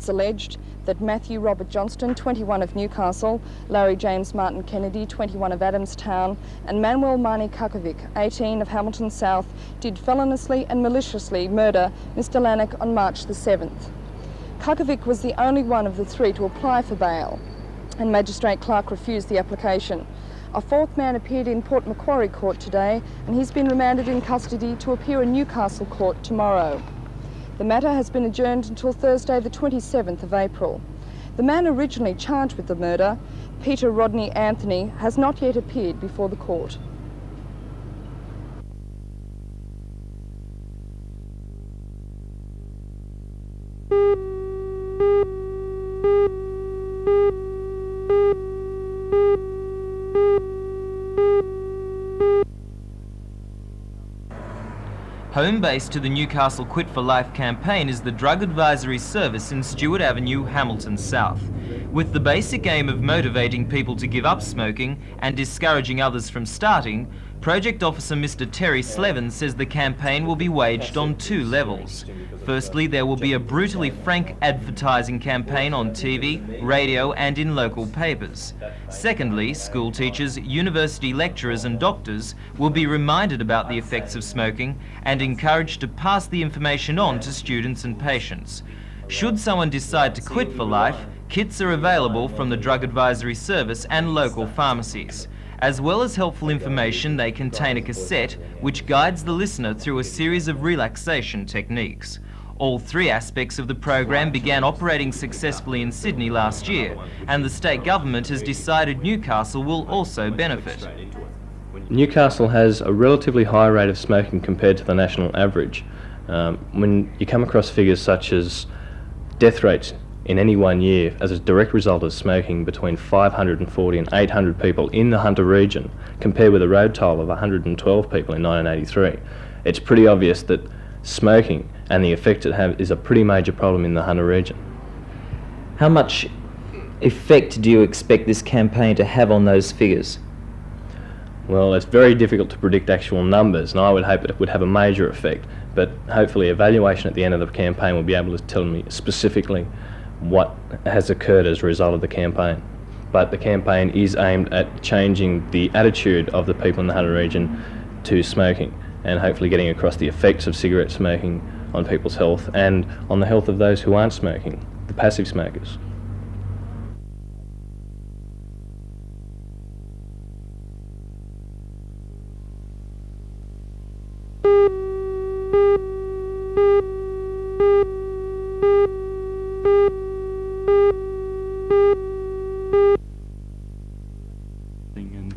It's alleged that Matthew Robert Johnston, 21 of Newcastle, Larry James Martin Kennedy, 21 of Adamstown, and Manuel Mani Kukovic, 18 of Hamilton South, did feloniously and maliciously murder Mr Lanik on March the 7th. Kukovic was the only one of the three to apply for bail, and Magistrate Clark refused the application. A fourth man appeared in Port Macquarie Court today, and he's been remanded in custody to appear in Newcastle Court tomorrow. The matter has been adjourned until Thursday the 27th of April. The man originally charged with the murder, Peter Rodney Anthony, has not yet appeared before the court. Home base to the Newcastle Quit for Life campaign is the Drug Advisory Service in Stewart Avenue, Hamilton South. With the basic aim of motivating people to give up smoking and discouraging others from starting, Project Officer Mr Terry Slevin says the campaign will be waged on two levels. Firstly, there will be a brutally frank advertising campaign on TV, radio and in local papers. Secondly, school teachers, university lecturers and doctors will be reminded about the effects of smoking and encouraged to pass the information on to students and patients. Should someone decide to quit for life, kits are available from the Drug Advisory Service and local pharmacies. As well as helpful information, they contain a cassette which guides the listener through a series of relaxation techniques. All three aspects of the program began operating successfully in Sydney last year, and the state government has decided Newcastle will also benefit. Newcastle has a relatively high rate of smoking compared to the national average. When you come across figures such as death rates in any 1 year as a direct result of smoking between 540 and 800 people in the Hunter region, compared with a road toll of 112 people in 1983, it's pretty obvious that smoking and the effect it has is a pretty major problem in the Hunter region. How much effect do you expect this campaign to have on those figures? Well, it's very difficult to predict actual numbers, and I would hope it would have a major effect, but hopefully evaluation at the end of the campaign will be able to tell me specifically what has occurred as a result of the campaign. But the campaign is aimed at changing the attitude of the people in the Hunter region to smoking, and hopefully getting across the effects of cigarette smoking on people's health and on the health of those who aren't smoking, the passive smokers.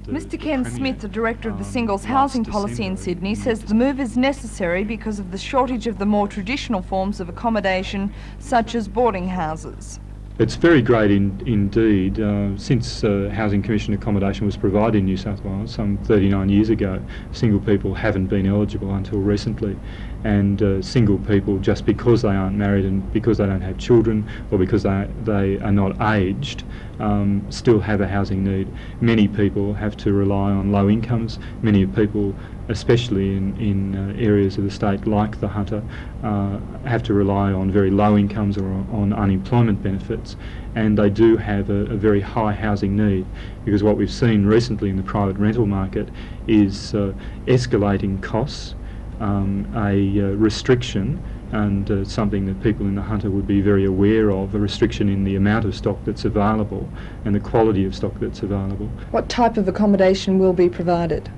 Mr Ken Smith, the Director of the Singles Housing Policy in Sydney, says the move is necessary because of the shortage of the more traditional forms of accommodation, such as boarding houses. It's very great indeed. Since Housing Commission accommodation was provided in New South Wales some 39 years ago, single people haven't been eligible until recently. And single people, just because they aren't married and because they don't have children or because they are not aged, still have a housing need. Many people have to rely on low incomes. Many people, especially in areas of the state like the Hunter, have to rely on very low incomes or on unemployment benefits, and they do have a very high housing need, because what we've seen recently in the private rental market is escalating costs, a restriction, and something that people in the Hunter would be very aware of, a restriction in the amount of stock that's available and the quality of stock that's available. What type of accommodation will be provided?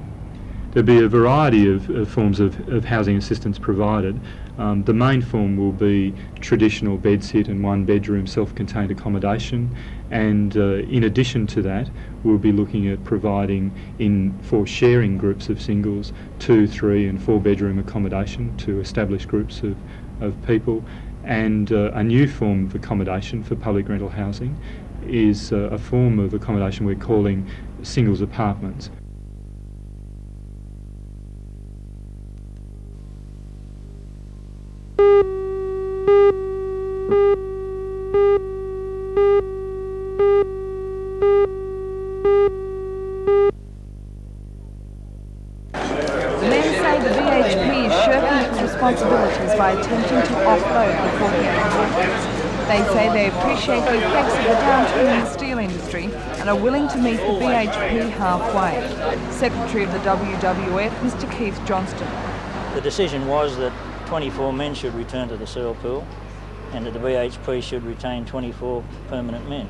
There'll be a variety of forms of housing assistance provided. The main form will be traditional bedsit and one-bedroom self-contained accommodation, and in addition to that, we'll be looking at providing for sharing groups of singles 2, 3 and 4-bedroom accommodation to establish groups of people, and a new form of accommodation for public rental housing is a form of accommodation we're calling singles apartments. responsibilities by attempting to offload the 48 workers. They say they appreciate the effects of the downturn in the steel industry and are willing to meet the BHP halfway. Secretary of the WWF, Mr Keith Johnston. The decision was that 24 men should return to the seal pool and that the BHP should retain 24 permanent men.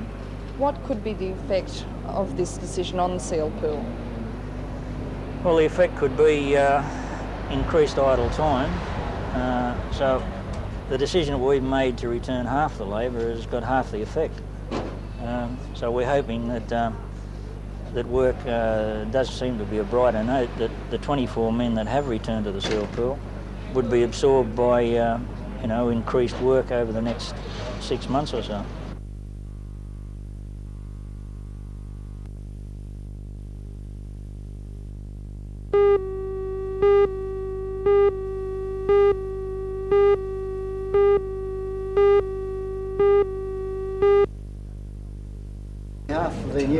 What could be the effect of this decision on the seal pool? Well, the effect could be increased idle time. So the decision that we've made to return half the labour has got half the effect. So we're hoping that that work does seem to be a brighter note, that the 24 men that have returned to the seal pool would be absorbed by increased work over the next 6 months or so.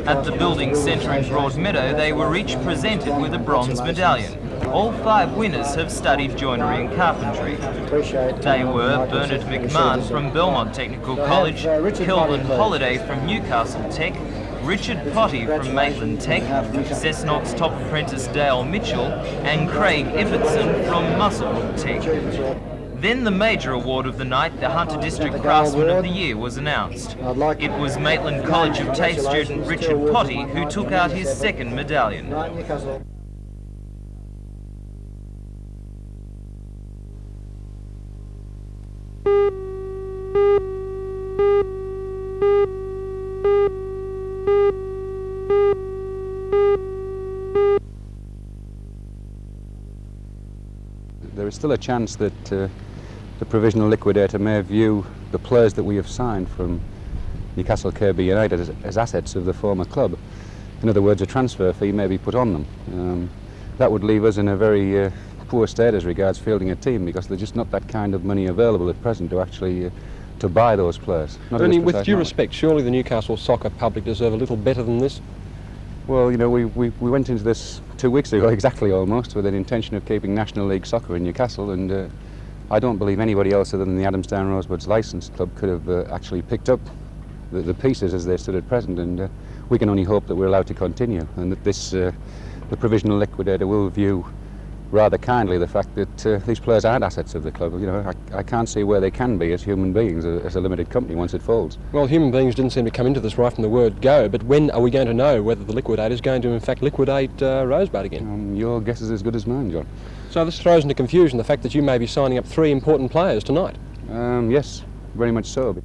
At the building centre in Broadmeadow, they were each presented with a bronze medallion. All 5 winners have studied joinery and carpentry. They were Bernard McMahon from Belmont Technical College, Kelvin Holliday from Newcastle Tech, Richard Potty from Maitland Tech, Cessnock's top apprentice Dale Mitchell, and Craig Ibbotson from Muswellbrook Tech. Then the major award of the night, the Hunter District Craftsman of the Year, was announced. It was Maitland College of TAFE student Richard Potty who took out his 2nd medallion. There is still a chance that the provisional liquidator may view the players that we have signed from Newcastle Kirby United as assets of the former club. In other words, a transfer fee may be put on them. That would leave us in a very poor state as regards fielding a team, because there's just not that kind of money available at present to actually to buy those players. Ernie, with due respect, surely the Newcastle soccer public deserve a little better than this? Well, you know, we went into this 2 weeks ago, exactly almost, with an intention of keeping National League soccer in Newcastle, and I don't believe anybody else other than the Adamstown Rosewoods licensed club could have actually picked up the pieces as they stood at present, and we can only hope that we're allowed to continue, and that this the provisional liquidator will view rather kindly the fact that these players aren't assets of the club. You know, I can't see where they can be as human beings, as a limited company once it folds. Well, human beings didn't seem to come into this right from the word go, but when are we going to know whether the liquidator is going to in fact liquidate Rosebud again? Your guess is as good as mine, John. So this throws into confusion the fact that you may be signing up 3 important players tonight. Yes, very much so.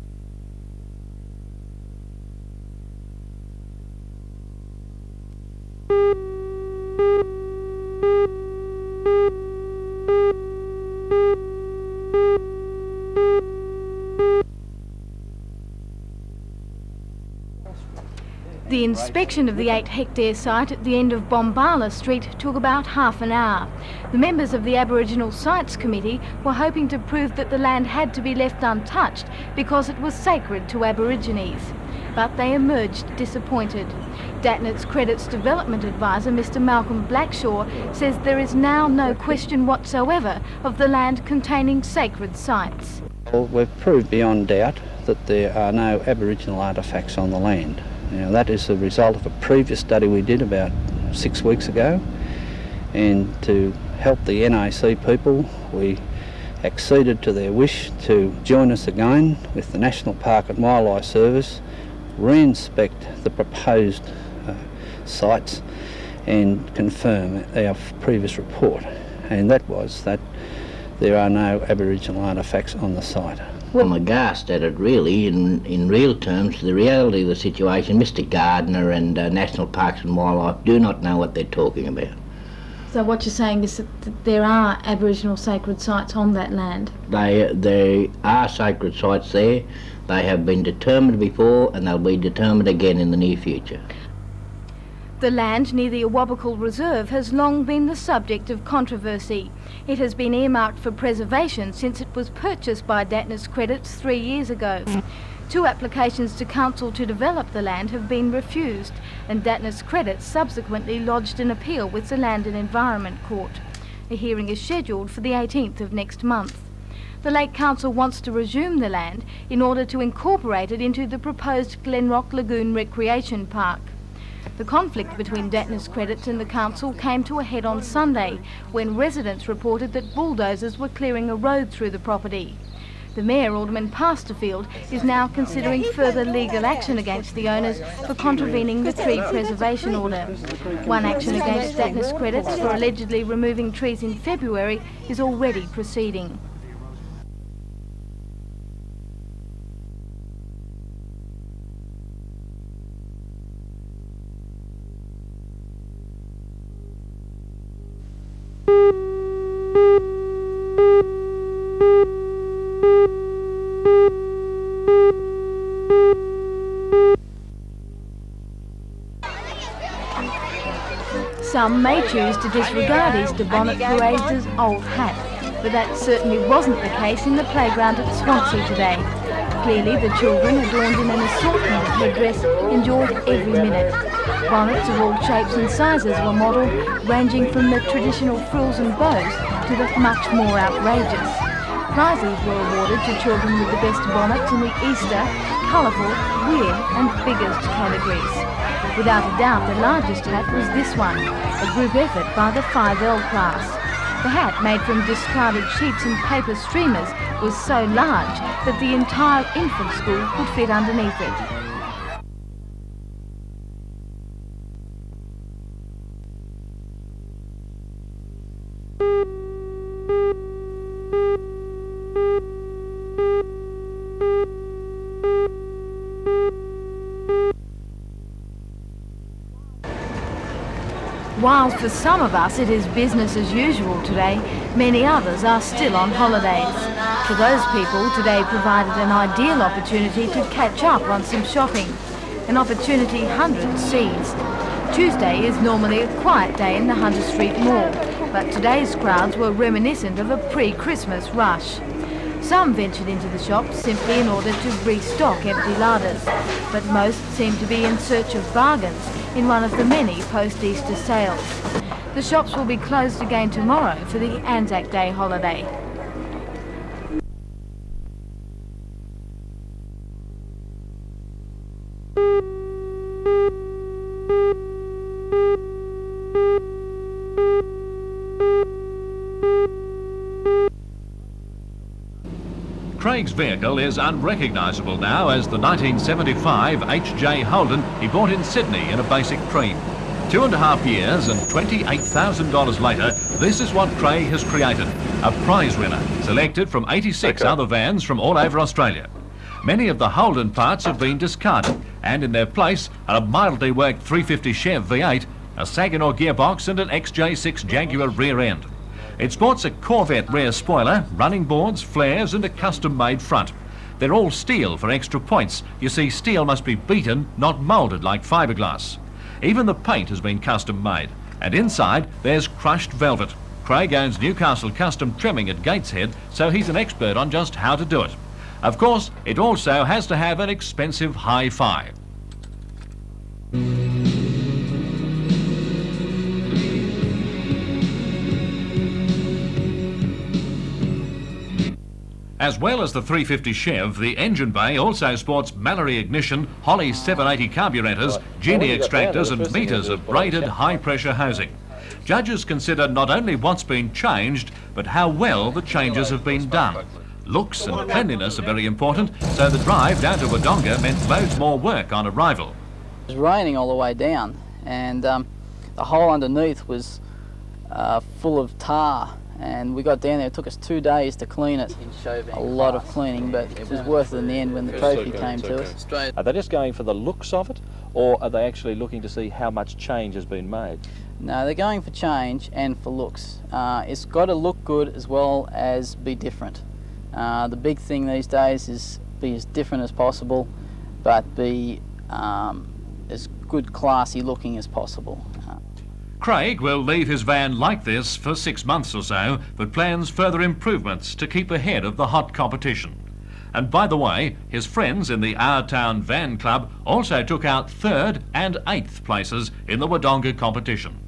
The inspection of the 8-hectare site at the end of Bombala Street took about half an hour. The members of the Aboriginal Sites Committee were hoping to prove that the land had to be left untouched because it was sacred to Aborigines. But they emerged disappointed. Datnet's Credits Development Advisor, Mr Malcolm Blackshaw, says there is now no question whatsoever of the land containing sacred sites. Well, we've proved beyond doubt that there are no Aboriginal artefacts on the land. Now, that is the result of a previous study we did about 6 weeks ago, and to help the NAC people, we acceded to their wish to join us again with the National Park and Wildlife Service, re-inspect the proposed sites and confirm our previous report, and that was that there are no Aboriginal artefacts on the site. Well, I'm aghast at it, really, in real terms. The reality of the situation, Mr Gardner and National Parks and Wildlife do not know what they're talking about. So what you're saying is that there are Aboriginal sacred sites on that land? There are sacred sites there. They have been determined before and they'll be determined again in the near future. The land near the Awabakal Reserve has long been the subject of controversy. It has been earmarked for preservation since it was purchased by Datnet's Credits 3 years ago. 2 applications to council to develop the land have been refused, and Datnet's Credits subsequently lodged an appeal with the Land and Environment Court. A hearing is scheduled for the 18th of next month. the Lake Council wants to resume the land in order to incorporate it into the proposed Glenrock Lagoon Recreation Park. The conflict between Datner's Credits and the council came to a head on Sunday when residents reported that bulldozers were clearing a road through the property. The Mayor, Alderman Pasterfield, is now considering further legal action against the owners for contravening the tree preservation order. One action against Datner's Credits for allegedly removing trees in February is already proceeding. Some may choose to disregard Easter bonnet parades as old hat, but that certainly wasn't the case in the playground at Swansea today. Clearly the children, adorned in an assortment of headdress, enjoyed every minute. Bonnets of all shapes and sizes were modelled, ranging from the traditional frills and bows to the much more outrageous. Prizes were awarded to children with the best bonnets in the Easter, colourful, weird and biggest categories. Without a doubt, the largest hat was this one, a group effort by the 5L class. The hat, made from discarded sheets and paper streamers, was so large that the entire infant school could fit underneath it. While for some of us it is business as usual today, many others are still on holidays. For those people, today provided an ideal opportunity to catch up on some shopping, an opportunity hundreds seized. Tuesday is normally a quiet day in the Hunter Street Mall, but today's crowds were reminiscent of a pre-Christmas rush. Some ventured into the shops simply in order to restock empty larders, but most seemed to be in search of bargains in one of the many post-Easter sales. The shops will be closed again tomorrow for the Anzac Day holiday. Craig's vehicle is unrecognisable now as the 1975 HJ Holden he bought in Sydney in a basic cream. 2.5 years and $28,000 later, this is what Craig has created, a prize winner, selected from 86 other vans from all over Australia. Many of the Holden parts have been discarded, and in their place are a mildly worked 350 Chev V8, a Saginaw gearbox and an XJ6 Jaguar rear end. It sports a Corvette rear spoiler, running boards, flares and a custom-made front. They're all steel for extra points. You see, steel must be beaten, not moulded like fiberglass. Even the paint has been custom-made, and inside there's crushed velvet. Craig owns Newcastle Custom Trimming at Gateshead, so he's an expert on just how to do it. Of course, it also has to have an expensive hi-fi. As well as the 350 Chev, the engine bay also sports Mallory ignition, Holly 780 carburetors, Genie extractors and meters of braided high-pressure housing. Judges consider not only what's been changed, but how well the changes have been done. Looks and cleanliness are very important, so the drive down to Wodonga meant loads more work on arrival. It was raining all the way down, and the hole underneath was full of tar. And we got down there, it took us 2 days to clean it. A lot of cleaning, but it was worth it in the end when the trophy came to us. Are they just going for the looks of it, or are they actually looking to see how much change has been made? No, they're going for change and for looks. It's got to look good as well as be different. The big thing these days is be as different as possible, but be as good, classy looking as possible. Craig will leave his van like this for 6 months or so, but plans further improvements to keep ahead of the hot competition. And by the way, his friends in the Our Town Van Club also took out 3rd and 8th places in the Wodonga competition.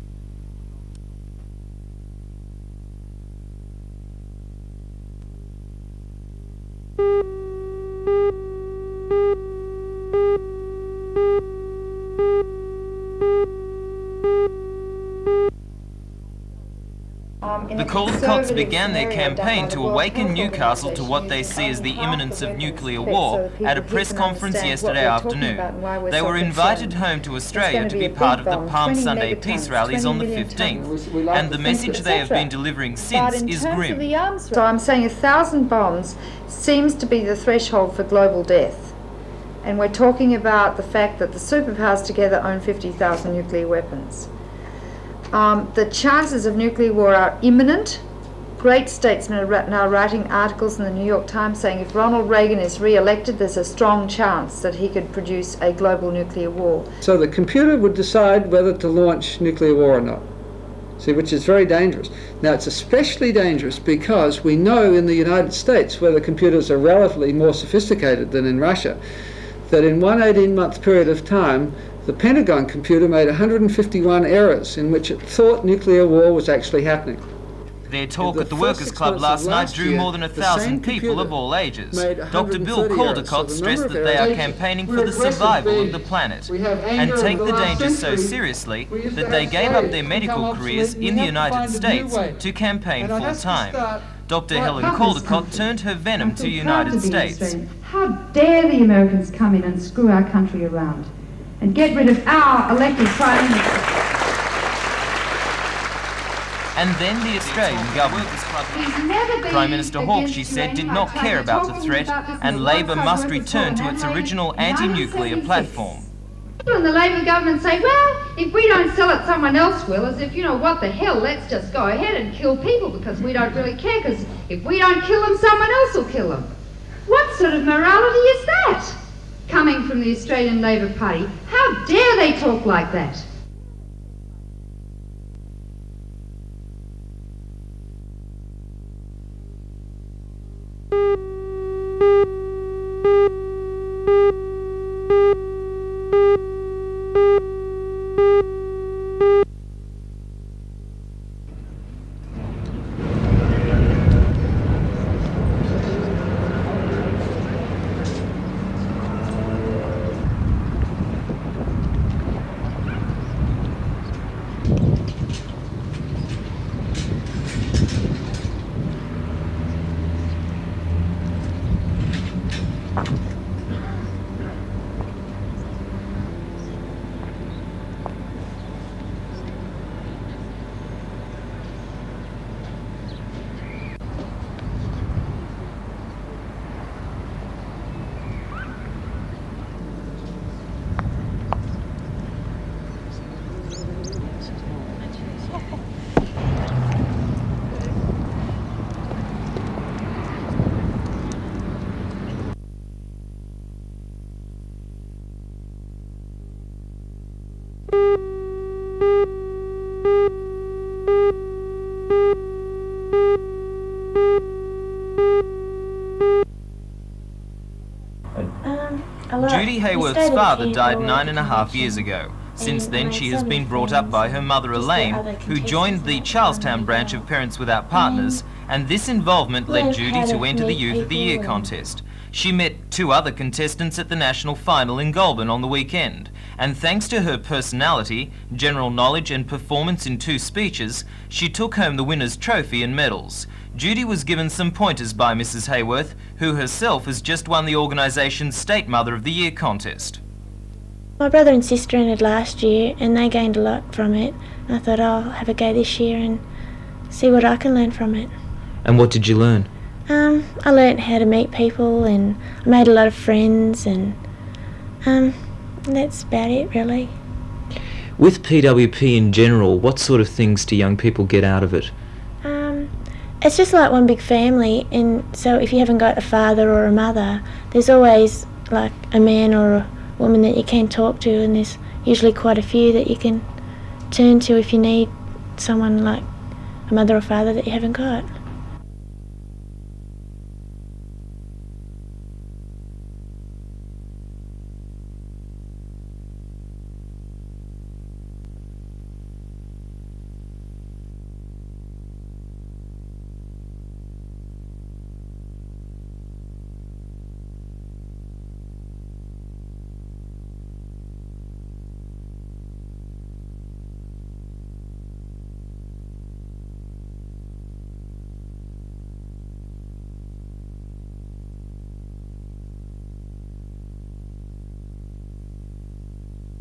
The Caldecots began their campaign to awaken Newcastle to what they see as the imminence of nuclear war at a press conference yesterday afternoon. They were invited home to Australia to be part of the Palm Sunday peace rallies on the 15th, and the message they have been delivering since is grim. So I'm saying 1,000 bombs seems to be the threshold for global death. And we're talking about the fact that the superpowers together own 50,000 nuclear weapons. The chances of nuclear war are imminent. Great statesmen are now writing articles in the New York Times saying if Ronald Reagan is re-elected, there's a strong chance that he could produce a global nuclear war. So the computer would decide whether to launch nuclear war or not. See, which is very dangerous. Now, it's especially dangerous because we know in the United States, where the computers are relatively more sophisticated than in Russia, that in one 18-month period of time, the Pentagon computer made 151 errors in which it thought nuclear war was actually happening. Their talk at the Workers' Club last night drew more than 1,000 people of all ages. Dr. Bill Caldecott stressed that they are campaigning for the survival of the planet and take the danger so seriously that they gave up their medical careers in the United States to campaign full-time. Dr. Helen Caldecott turned her venom to United States. How dare the Americans come in and screw our country around and get rid of our elected Prime Minister. And then the Australian government. Prime Minister Hawke, she said, did not care about the threat, and Labor must return to its original anti-nuclear platform. People in the Labor government say, well, if we don't sell it, someone else will, as if, you know, what the hell, let's just go ahead and kill people because we don't really care, because if we don't kill them, someone else will kill them. What sort of morality is that? Coming from the Australian Labor Party, how dare they talk like that? Judy Hayworth's father died 9.5 years ago. Since then, she has been brought up by her mother Elaine, who joined the Charlestown branch of Parents Without Partners, and this involvement led Judy to enter the Youth of the Year contest. She met 2 other contestants at the national final in Goulburn on the weekend, and thanks to her personality, general knowledge and performance in 2 speeches, she took home the winner's trophy and medals. Judy was given some pointers by Mrs. Hayworth, who herself has just won the organisation's State Mother of the Year contest. My brother and sister entered last year and they gained a lot from it. I thought I'll have a go this year and see what I can learn from it. And what did you learn? I learnt how to meet people and I made a lot of friends and that's about it really. With PWP in general, what sort of things do young people get out of it? It's just like one big family, and so if you haven't got a father or a mother, there's always like a man or a woman that you can talk to, and there's usually quite a few that you can turn to if you need someone like a mother or father that you haven't got.